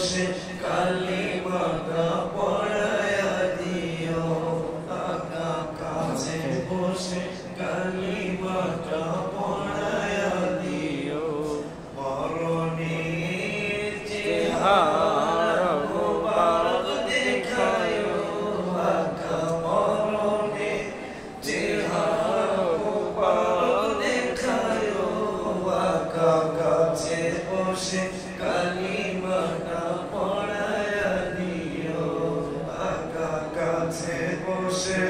বসে কালিমাটা পড়ায়া দিও আকা কাছে বসে কালিমাটা পড়ায়া দিও মরণের চেহারা মুবারক দেখায়ো আকা মরণের চেহারা মুবারক দেখায়ো আকা কাছে বসে কালিমাটা পড়ায়া দিও আকা কাছে বসে